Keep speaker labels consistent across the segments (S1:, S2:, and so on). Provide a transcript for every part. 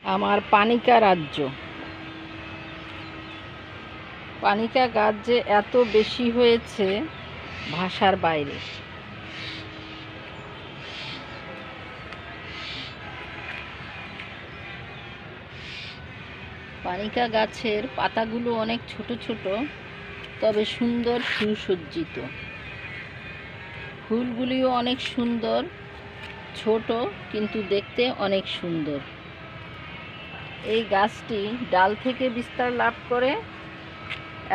S1: আমার পানিকা রাজ্য। পানিকা গাছ যে এত বেশি হয়েছে ভাষার বাইরে। পানিকা গাছের পাতাগুলো অনেক ছোট ছোট, তবে সুন্দর সুসজ্জিত। ফুলগুলিও অনেক সুন্দর, ছোট কিন্তু দেখতে অনেক সুন্দর। এই গাছটি ডাল থেকে বিস্তার লাভ করে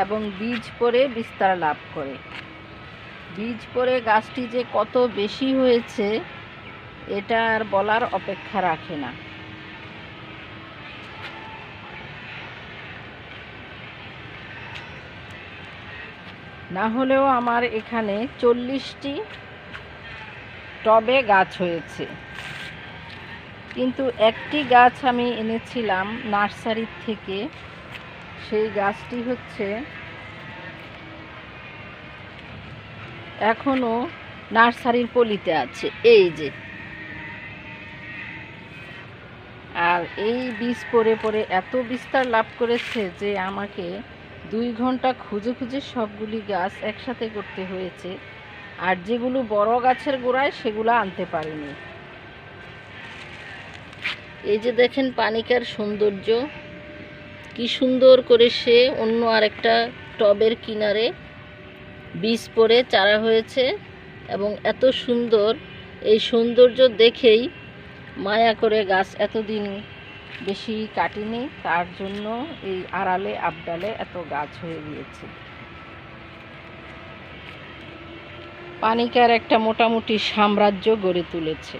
S1: এবং বীজ পড়ে বিস্তার লাভ করে। বীজ পড়ে গাছটি যে কত বেশি হয়েছে এটা আর বলার অপেক্ষা রাখে না। না হলেও আমার এখানে 40টি টবে গাছ হয়েছে, কিন্তু একটি গাছ আমি এনেছিলাম নার্সারির থেকে। সেই গাছটি হচ্ছে এখনো নার্সারির পলিতে আছে, এই যে। আর এই বীজ পড়ে পড়ে এত বিস্তার লাভ করেছে যে আমাকে 2 ঘন্টা খুঁজে খুঁজে সবগুলি গাছ একসাথে করতে হয়েছে। আর যেগুলো বড় গাছের গোড়ায় সেগুলো আনতে পারিনি। এই যে দেখেন পানিকার সৌন্দর্য, কি সুন্দর করে সে অন্য আরেকটা টবের কিনারে বীজ পড়ে চারা হয়েছে এবং এত সুন্দর। এই সৌন্দর্য দেখেই মায়া করে গাছ এতদিন বেশি কাটিনি, তার জন্য এই আড়ালে আবডালে এত গাছ হয়ে গিয়েছে। পানিকার একটা মোটামুটি সাম্রাজ্য গড়ে তুলেছে।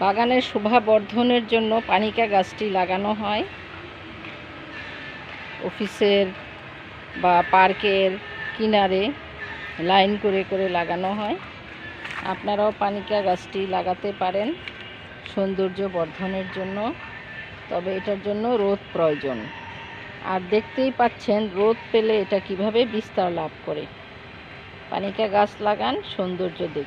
S1: বাগানের শোভা বর্ধনের জন্য পানিকা গাছটি লাগানো হয় অফিসের বা পার্কের কিনারে, লাইন করে করে লাগানো হয়। আপনারাও পানিকা গাছটি লাগাতে পারেন সৌন্দর্য বর্ধনের জন্য, তবে এটার জন্য রোদ প্রয়োজন। আর দেখতেই পাচ্ছেন রোদ পেলে এটা কিভাবে বিস্তার লাভ করে। পানিকা গাছ লাগান, সৌন্দর্য দেখুন।